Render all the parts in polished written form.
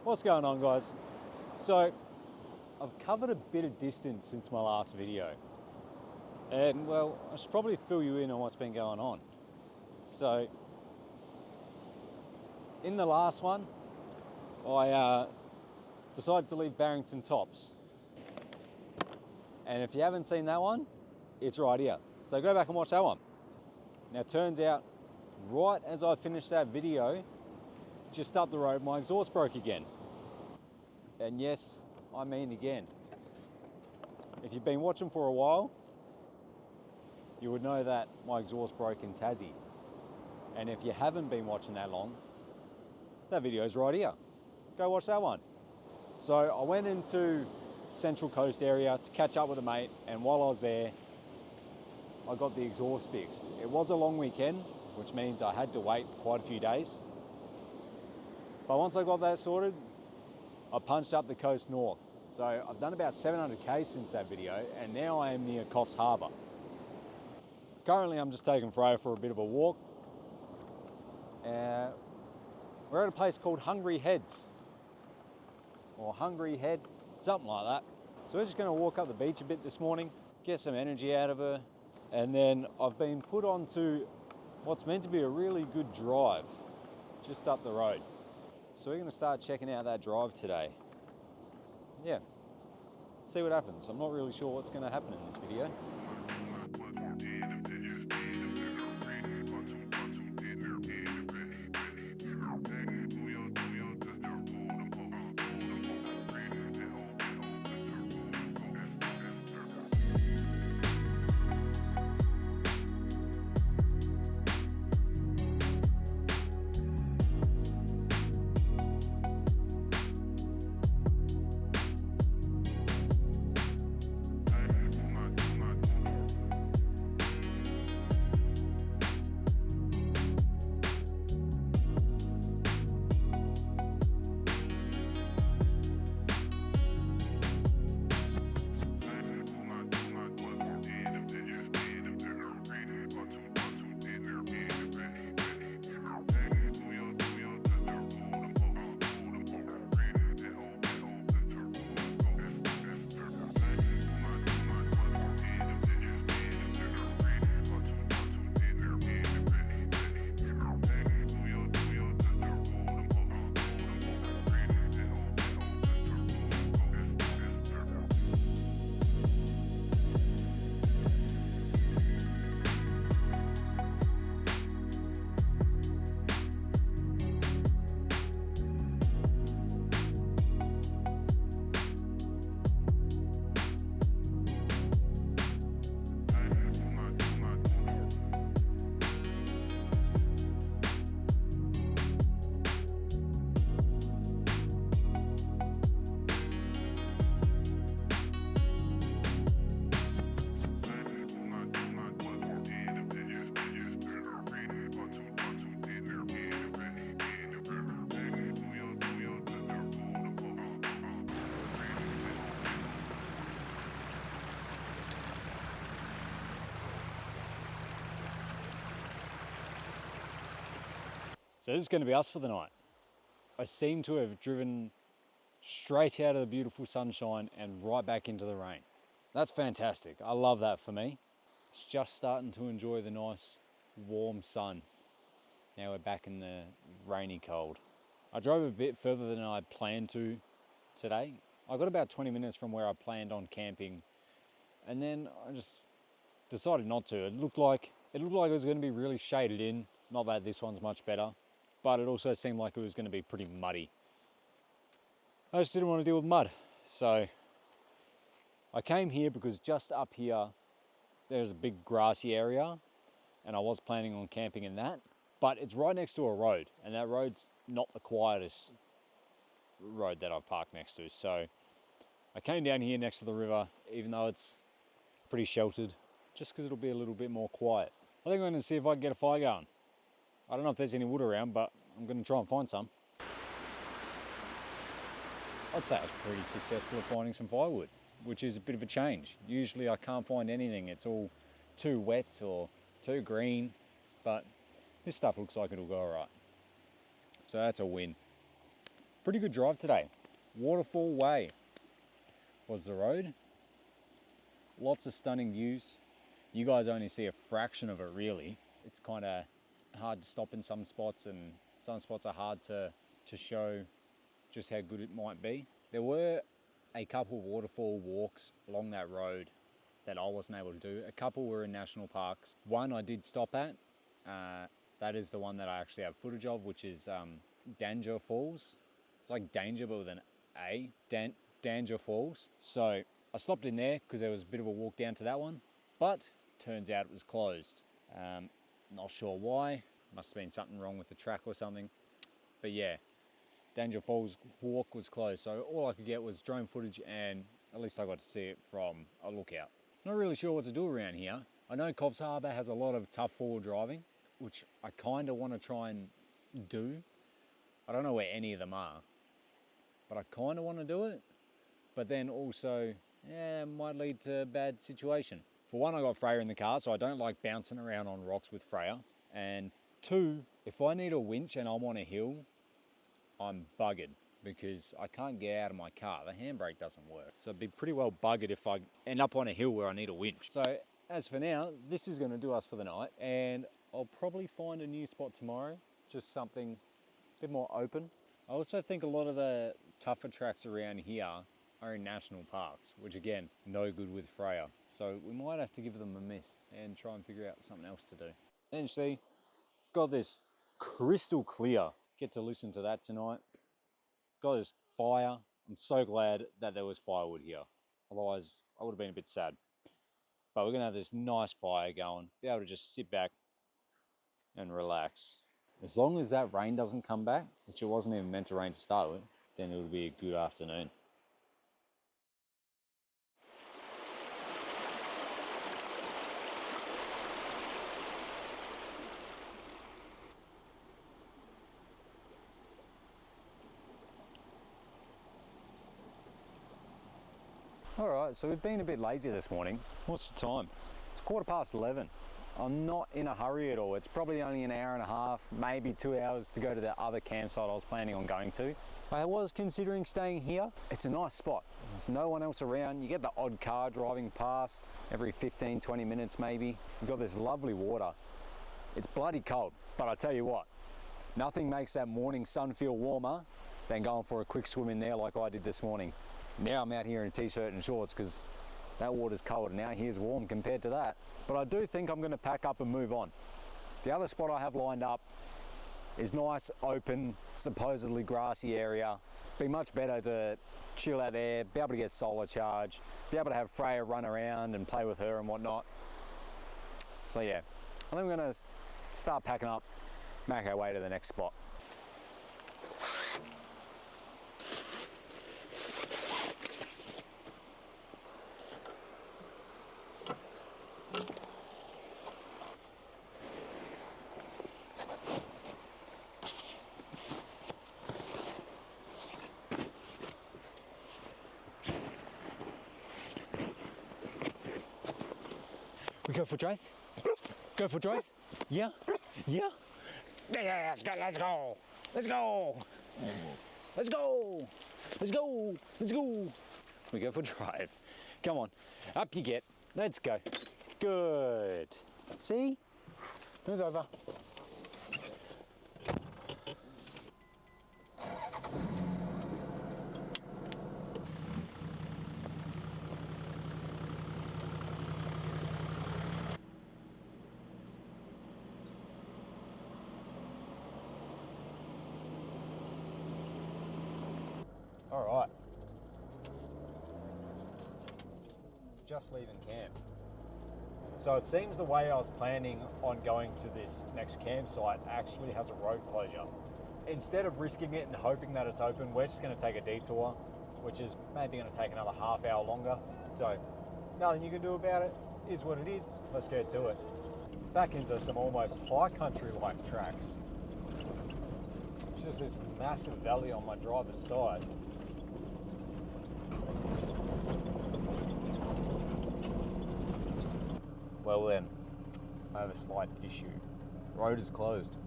What's going on, guys? So I've covered a bit of distance since my last video, and well, I should probably fill you in on what's been going on. So in the last one, I decided to leave Barrington Tops, and if you haven't seen that one, it's right here, so go back and watch that one. Now it turns out, right as I finished that video, just up the road my exhaust broke again. And yes, I mean again. If you've been watching for a while, you would know that my exhaust broke in Tassie. And if you haven't been watching that long, that video's right here. Go watch that one. So I went into Central Coast area to catch up with a mate, and while I was there, I got the exhaust fixed. It was a long weekend, which means I had to wait quite a few days. But once I got that sorted, I punched up the coast north. So I've done about 700k since that video, and now I am near Coffs Harbour. Currently I'm just taking Freya for a bit of a walk. We're at a place called Hungry Heads, or Hungry Head, something like that. So we're just going to walk up the beach a bit this morning, get some energy out of her, and then I've been put onto what's meant to be a really good drive just up the road. So we're going to start checking out that drive today. Yeah, see what happens. I'm not really sure what's going to happen in this video. So this is going to be us for the night. I seem to have driven straight out of the beautiful sunshine and right back into the rain. That's fantastic. I love that for me. It's just starting to enjoy the nice warm sun. Now we're back in the rainy cold. I drove a bit further than I planned to today. I got about 20 minutes from where I planned on camping, and then I just decided not to. It looked like it was going to be really shaded in. Not that this one's much better, but it also seemed like it was going to be pretty muddy. I just didn't want to deal with mud. So I came here because just up here, there's a big grassy area, and I was planning on camping in that, but it's right next to a road, and that road's not the quietest road that I've parked next to. So I came down here next to the river, even though it's pretty sheltered, just because it'll be a little bit more quiet. I think I'm going to see if I can get a fire going. I don't know if there's any wood around, but I'm going to try and find some. I'd say I was pretty successful at finding some firewood, which is a bit of a change. Usually I can't find anything. It's all too wet or too green, but this stuff looks like it'll go all right. So that's a win. Pretty good drive today. Waterfall Way was the road. Lots of stunning views. You guys only see a fraction of it really. It's kind of hard to stop in some spots, and some spots are hard to show just how good it might be. There were a couple of waterfall walks along that road that I wasn't able to do. A couple were in national parks. One I did stop at. That is the one that I actually have footage of, which is Danger Falls. It's like danger, but with an A. Danger Falls. So I stopped in there because there was a bit of a walk down to that one, but turns out it was closed. Not sure why. Must have been something wrong with the track or something. But yeah, Danger Falls walk was closed. So all I could get was drone footage, and at least I got to see it from a lookout. Not really sure what to do around here. I know Coffs Harbour has a lot of tough forward driving, which I kind of want to try and do. I don't know where any of them are, but I kind of want to do it. But then also, it might lead to a bad situation. For one, I got Freya in the car, so I don't like bouncing around on rocks with Freya. And two, if I need a winch and I'm on a hill, I'm buggered because I can't get out of my car. The handbrake doesn't work. So I'd be pretty well buggered if I end up on a hill where I need a winch. So as for now, this is going to do us for the night, and I'll probably find a new spot tomorrow, just something a bit more open. I also think a lot of the tougher tracks around here are in national parks, which again, no good with Freya. So we might have to give them a miss and try and figure out something else to do. And you see, got this crystal clear. Get to listen to that tonight. Got this fire. I'm so glad that there was firewood here. Otherwise, I would have been a bit sad. But we're gonna have this nice fire going. Be able to just sit back and relax. As long as that rain doesn't come back, which it wasn't even meant to rain to start with, then it'll be a good afternoon. All right, so we've been a bit lazy this morning. What's the time? It's 11:15. I'm not in a hurry at all. It's probably only an hour and a half, maybe 2 hours to go to the other campsite I was planning on going to. I was considering staying here. It's a nice spot. There's no one else around. You get the odd car driving past every 15, 20 minutes maybe. We've got this lovely water. It's bloody cold, but I tell you what, nothing makes that morning sun feel warmer than going for a quick swim in there like I did this morning. Now I'm out here in a t-shirt and shorts because that water's cold and out here's warm compared to that. But I do think I'm going to pack up and move on. The other spot I have lined up is nice, open, supposedly grassy area. Be much better to chill out there, be able to get solar charge, be able to have Freya run around and play with her and whatnot. So yeah, I think we're going to start packing up, make our way to the next spot. We go for a drive? Go for a drive? Yeah? Yeah? Yeah, let's go, let's go! Let's go! Let's go! Let's go! Let's go! We go for a drive. Come on, up you get. Let's go. Good. See? Move over. All right. Just leaving camp. So it seems the way I was planning on going to this next campsite actually has a road closure. Instead of risking it and hoping that it's open, we're just going to take a detour, which is maybe going to take another half hour longer. So nothing you can do about it. Is what it is. Let's get to it. Back into some almost high country-like tracks. It's just this massive valley on my driver's side. Well then, I have a slight issue. Road is closed.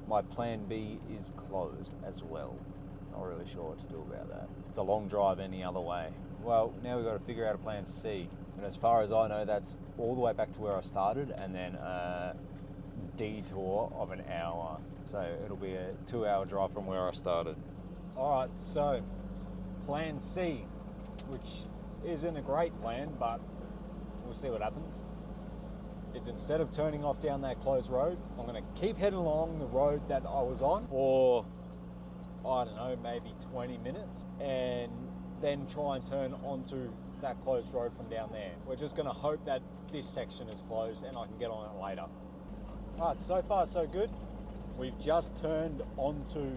My plan B is closed as well. Not really sure what to do about that. It's a long drive any other way. Well, now we've got to figure out a plan C. And as far as I know, that's all the way back to where I started and then a detour of an hour. So it'll be a 2-hour drive from where I started. All right, so plan C, which isn't a great plan, but we'll see what happens. Is instead of turning off down that closed road, I'm going to keep heading along the road that I was on for, I don't know, maybe 20 minutes, and then try and turn onto that closed road from down there. We're just going to hope that this section is closed and I can get on it later. All right, so far so good. We've just turned onto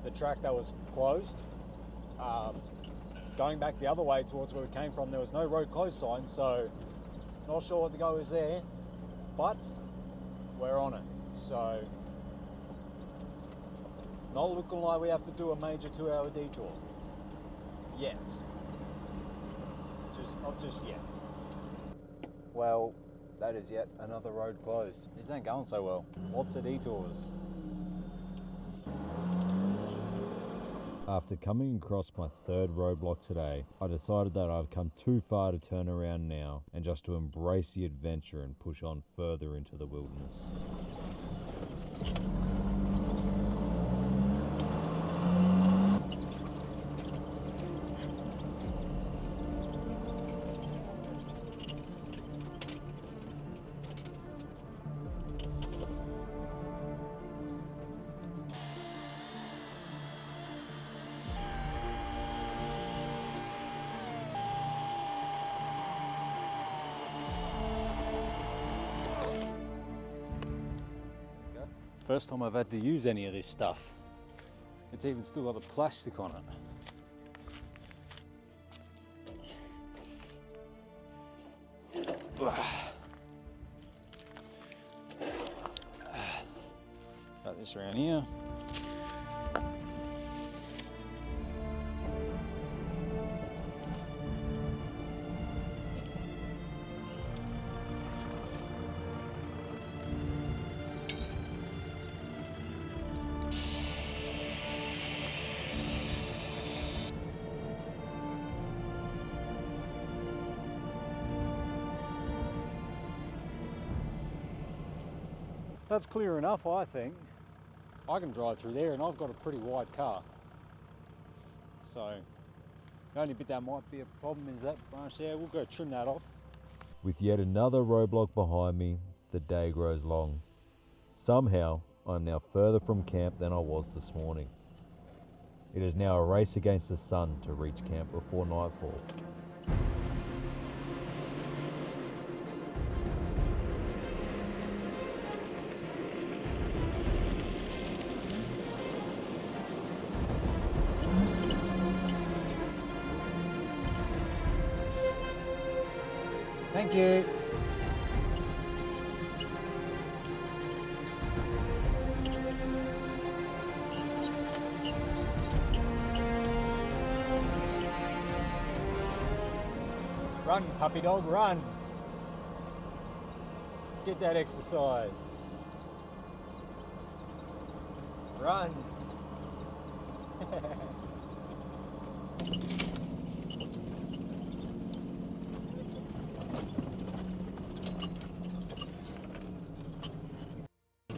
the track that was closed. Going back the other way towards where we came from, there was no road closed sign, so not sure what the go is there, but we're on it. So not looking like we have to do a major 2-hour detour yet. Not just yet. Well, that is yet another road closed. This ain't going so well. Lots of detours. After coming across my third roadblock today, I decided that I've come too far to turn around now and just to embrace the adventure and push on further into the wilderness. First time I've had to use any of this stuff. It's even still got the plastic on it. Got this around here. That's clear enough, I think. I can drive through there and I've got a pretty wide car. So the only bit that might be a problem is that branch there. We'll go trim that off. With yet another roadblock behind me, the day grows long. Somehow, I'm now further from camp than I was this morning. It is now a race against the sun to reach camp before nightfall. Thank you. Run, puppy dog, run. Get that exercise. Run.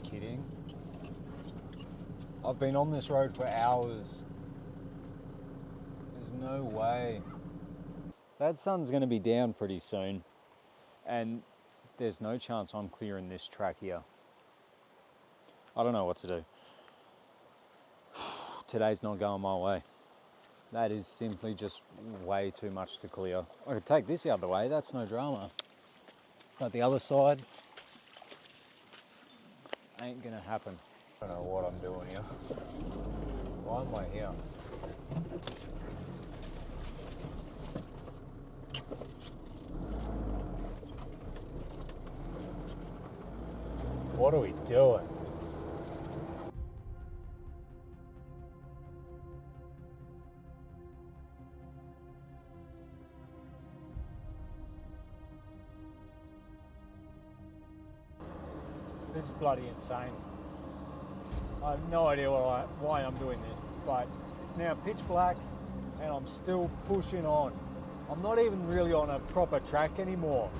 Kidding? I've been on this road for hours. There's no way. That sun's going to be down pretty soon, and there's no chance I'm clearing this track here. I don't know what to do. Today's not going my way. That is simply just way too much to clear. I could take this out of the way, that's no drama. But the other side ain't gonna happen. I don't know what I'm doing here. Why am I here? What are we doing? This is bloody insane. I have no idea why I'm doing this. but it's now pitch black and I'm still pushing on. I'm not even really on a proper track anymore.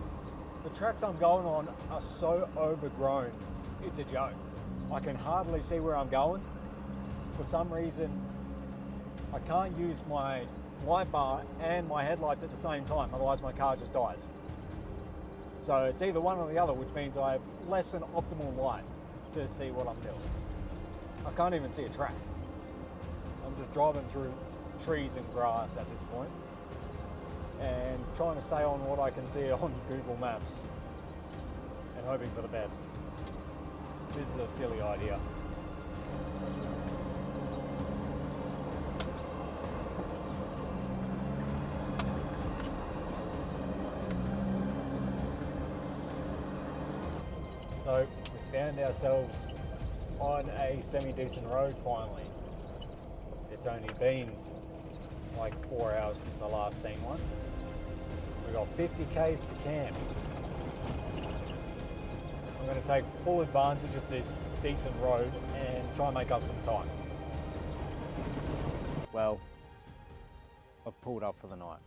The tracks I'm going on are so overgrown, it's a joke. I can hardly see where I'm going. For some reason, I can't use my light bar and my headlights at the same time, otherwise my car just dies. So it's either one or the other, which means I have less than optimal light to see what I'm doing. I can't even see a track. I'm just driving through trees and grass at this point and trying to stay on what I can see on Google Maps and hoping for the best. This is a silly idea. So we found ourselves on a semi-decent road finally. It's only been like 4 hours since I last seen one. We've got 50 k's to camp. I'm going to take full advantage of this decent road and try and make up some time. Well, I've pulled up for the night.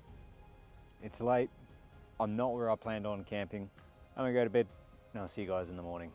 It's late. I'm not where I planned on camping. I'm going to go to bed and I'll see you guys in the morning.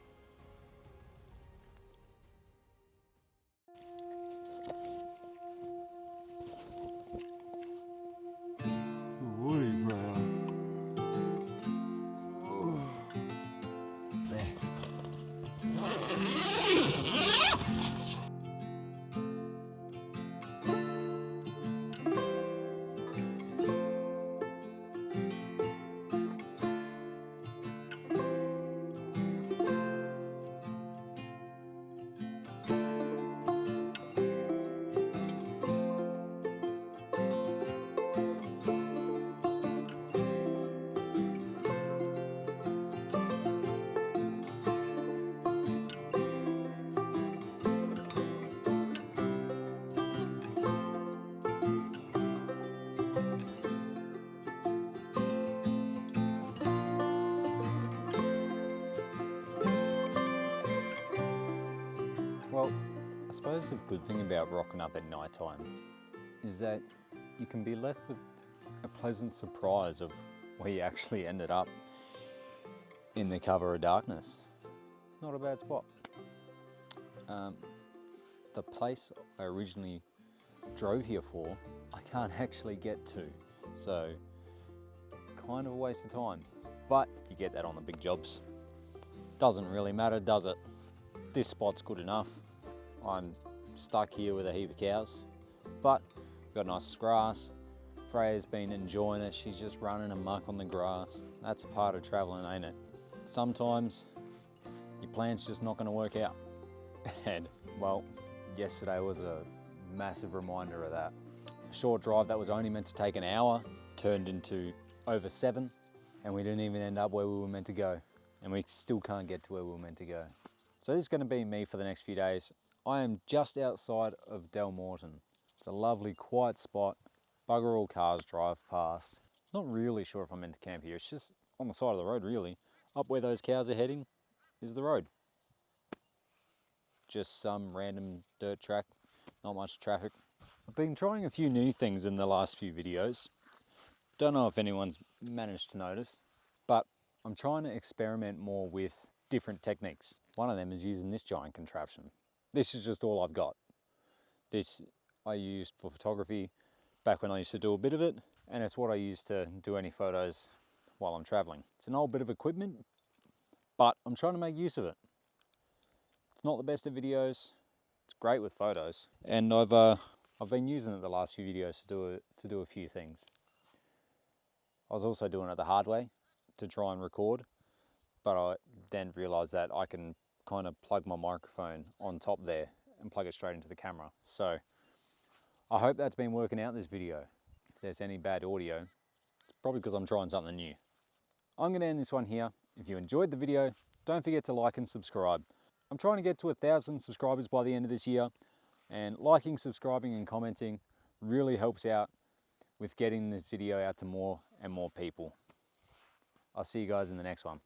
Well, I suppose the good thing about rocking up at night time is that you can be left with a pleasant surprise of where you actually ended up in the cover of darkness. Not a bad spot. The place I originally drove here for, I can't actually get to, so kind of a waste of time. But you get that on the big jobs. Doesn't really matter, does it? This spot's good enough. I'm stuck here with a heap of cows, but we've got nice grass. Freya's been enjoying it. She's just running amok on the grass. That's a part of traveling, ain't it? Sometimes your plan's just not going to work out. And well, yesterday was a massive reminder of that. A short drive that was only meant to take an hour turned into over 7, and we didn't even end up where we were meant to go. And we still can't get to where we were meant to go. So this is going to be me for the next few days. I am just outside of Del Morton. It's a lovely, quiet spot. Bugger all cars drive past. Not really sure if I'm meant to camp here. It's just on the side of the road, really. Up where those cows are heading is the road. Just some random dirt track, not much traffic. I've been trying a few new things in the last few videos. Don't know if anyone's managed to notice, but I'm trying to experiment more with different techniques. One of them is using this giant contraption. This is just all I've got. This I used for photography back when I used to do a bit of it, and it's what I use to do any photos while I'm traveling. It's an old bit of equipment, but I'm trying to make use of it. It's not the best of videos. It's great with photos, and I've been using it the last few videos to do a few things. I was also doing it the hard way to try and record, but I then realized that I can kind of plug my microphone on top there and plug it straight into the camera. So I hope that's been working out in this video. If there's any bad audio, it's probably because I'm trying something new. I'm going to end this one here. If you enjoyed the video, don't forget to like and subscribe. I'm trying to get to 1,000 subscribers by the end of this year, and liking, subscribing and commenting really helps out with getting this video out to more and more people. I'll see you guys in the next one.